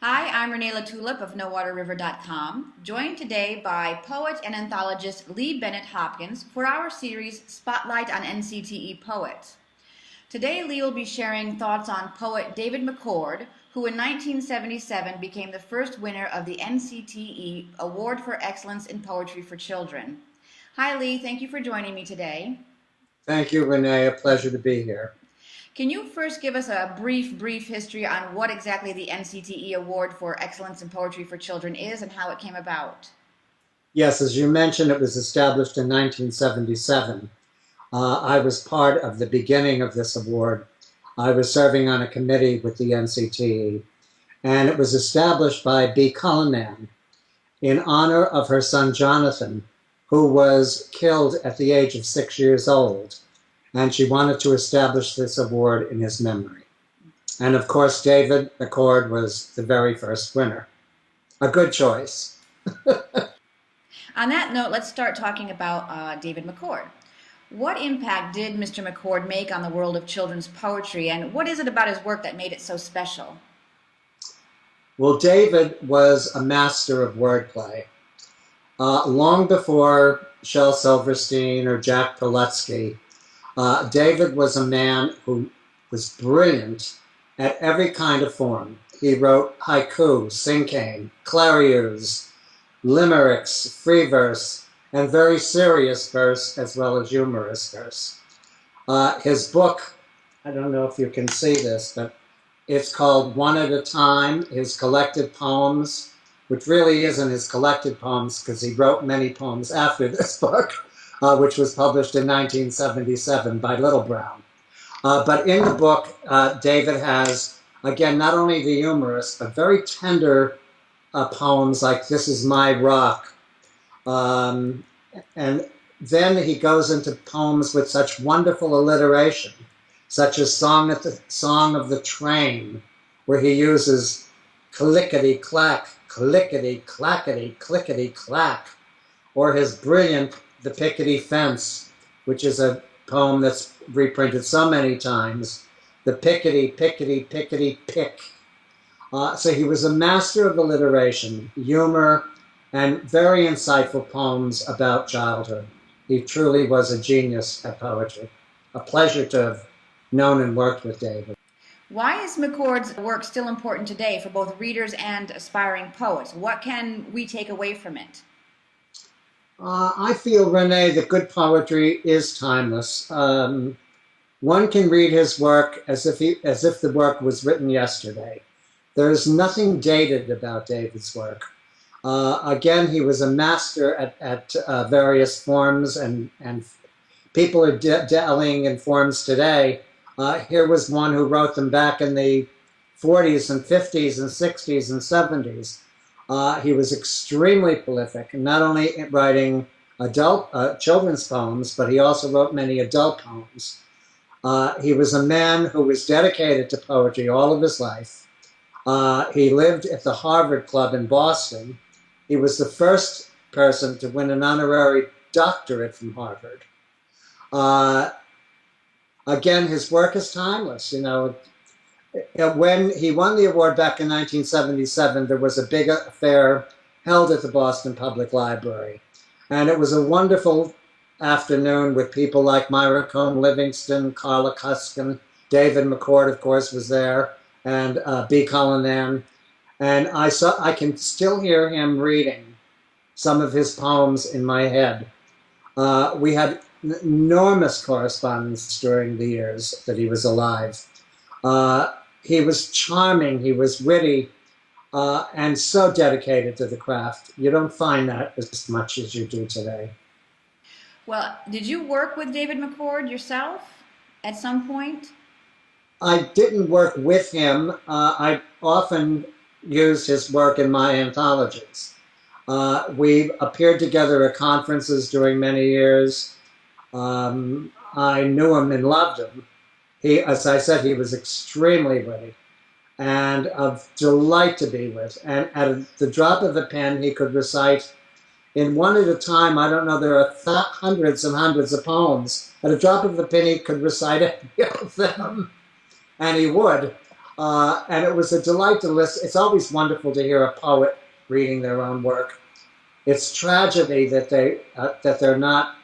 Hi, I'm Renee LaTulippe of NoWaterRiver.com, joined today by poet and anthologist Bennett Hopkins for our series Spotlight on NCTE Poets. Today, Lee will be sharing thoughts on poet David McCord, who in 1977 became the first winner of the NCTE Award for Excellence in Poetry for Children. Hi, Lee. Thank you for joining me today. Thank you, Renee. A pleasure to be here. Can you first give us a brief history on what exactly the NCTE Award for Excellence in Poetry for Children is and how it came about? Yes, as you mentioned, it was established in 1977. I was part of the beginning of this award. I was serving on a committee with the NCTE, and it was established by B. Cullinan in honor of her son Jonathan, who was killed at the age of 6 years old. And she wanted to establish this award in his memory. And of course, David McCord was the very first winner. A good choice. On that note, let's start talking about David McCord. What impact did Mr. McCord make on the world of children's poetry, and what is it about his work that made it so special? Well, David was a master of wordplay. Long before Shel Silverstein or Jack Prelutsky, David was a man who was brilliant at every kind of form. He wrote haiku, cinquain, clariers, limericks, free verse, and very serious verse as well as humorous verse. His book, I don't know if you can see this, but it's called One at a Time, his collected poems, which really isn't his collected poems because he wrote many poems after this book. Which was published in 1977 by Little Brown. But in the book, David has, again, not only the humorous, but very tender poems like This Is My Rock. And then he goes into poems with such wonderful alliteration, such as Song of the Train, where he uses clickety-clack, clickety-clackety, clickety-clack, or his brilliant The Pickety Fence, which is a poem that's reprinted so many times. The pickety, pickety, pickety, pick. So he was a master of alliteration, humor, and very insightful poems about childhood. He truly was a genius at poetry. A pleasure to have known and worked with David. Why is McCord's work still important today for both readers and aspiring poets? What can we take away from it? I feel, Renee, that good poetry is timeless. One can read his work as if the work was written yesterday. There is nothing dated about David's work. Again, he was a master at various forms, and people are dallying in forms today. Here was one who wrote them back in the 40s and 50s and 60s and 70s. He was extremely prolific, not only writing children's poems, but he also wrote many adult poems. He was a man who was dedicated to poetry all of his life. He lived at the Harvard Club in Boston. He was the first person to win an honorary doctorate from Harvard. Again, his work is timeless. You know, when he won the award back in 1977, there was a big affair held at the Boston Public Library. And it was a wonderful afternoon with people like Myra Cohn Livingston, Carla Cuskin, David McCord, of course, was there, and B. Cullinan. And I can still hear him reading some of his poems in my head. We had enormous correspondence during the years that he was alive. He was charming, he was witty, and so dedicated to the craft. You don't find that as much as you do today. Well, did you work with David McCord yourself at some point? I didn't work with him. I often used his work in my anthologies. We appeared together at conferences during many years. I knew him and loved him. As I said, he was extremely witty and of delight to be with. And at the drop of a pen, he could recite in one at a time. I don't know, there are hundreds and hundreds of poems. At a drop of a pen, he could recite any of them, and he would. And it was a delight to listen. It's always wonderful to hear a poet reading their own work. It's tragedy that they're not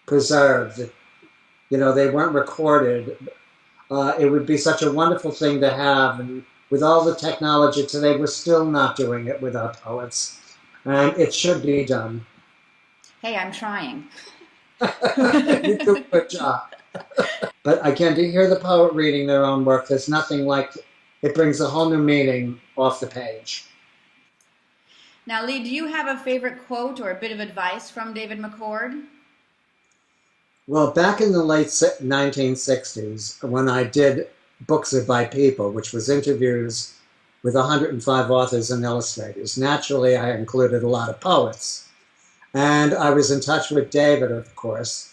preserved. You know, they weren't recorded. It would be such a wonderful thing to have. And with all the technology today, we're still not doing it with our poets. And it should be done. Hey, I'm trying. You do a good job. But again, to hear the poet reading their own work, there's nothing like it. Brings a whole new meaning off the page. Now, Lee, do you have a favorite quote or a bit of advice from David McCord? Well, back in the late 1960s, when I did Books Are by People, which was interviews with 105 authors and illustrators, naturally I included a lot of poets. And I was in touch with David, of course,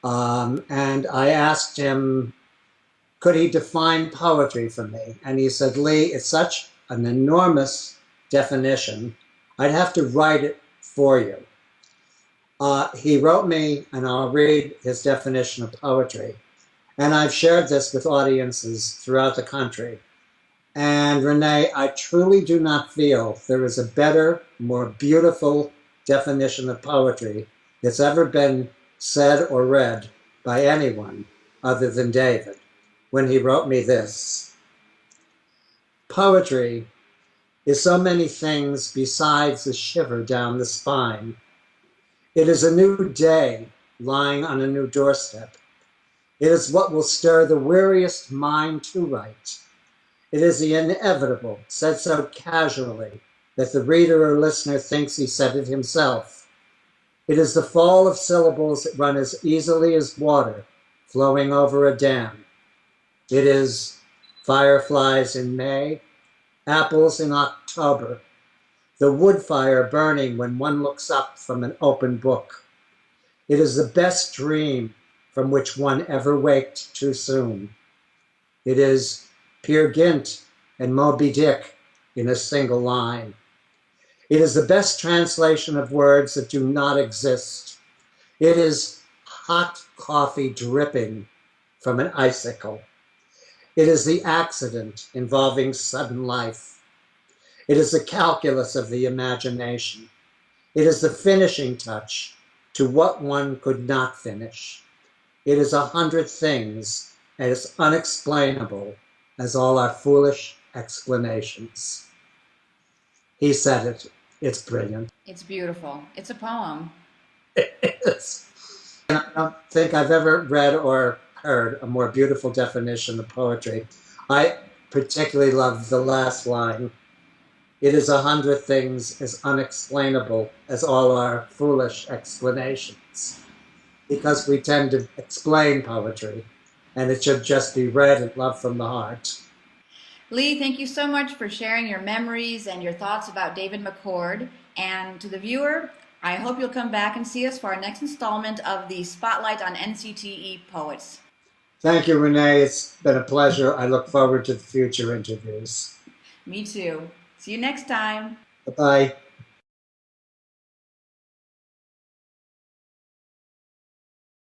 and I asked him, could he define poetry for me? And he said, Lee, it's such an enormous definition, I'd have to write it for you. He wrote me, and I'll read his definition of poetry. And I've shared this with audiences throughout the country. And Renee, I truly do not feel there is a better, more beautiful definition of poetry that's ever been said or read by anyone other than David, when he wrote me this. Poetry is so many things besides a shiver down the spine. It is a new day lying on a new doorstep. It is what will stir the weariest mind to write. It is the inevitable, said so casually that the reader or listener thinks he said it himself. It is the fall of syllables that run as easily as water flowing over a dam. It is fireflies in May, apples in October, the wood fire burning when one looks up from an open book. It is the best dream from which one ever waked too soon. It is Peer Gynt and Moby Dick in a single line. It is the best translation of words that do not exist. It is hot coffee dripping from an icicle. It is the accident involving sudden life. It is the calculus of the imagination. It is the finishing touch to what one could not finish. It is 100 things as unexplainable as all our foolish explanations. He said it. It's brilliant. It's beautiful. It's a poem. It is. And I don't think I've ever read or heard a more beautiful definition of poetry. I particularly love the last line. It is 100 things as unexplainable as all our foolish explanations. Because we tend to explain poetry, and it should just be read and loved from the heart. Lee, thank you so much for sharing your memories and your thoughts about David McCord. And to the viewer, I hope you'll come back and see us for our next installment of the Spotlight on NCTE Poets. Thank you, Renee. It's been a pleasure. I look forward to the future interviews. Me too. See you next time. Bye-bye.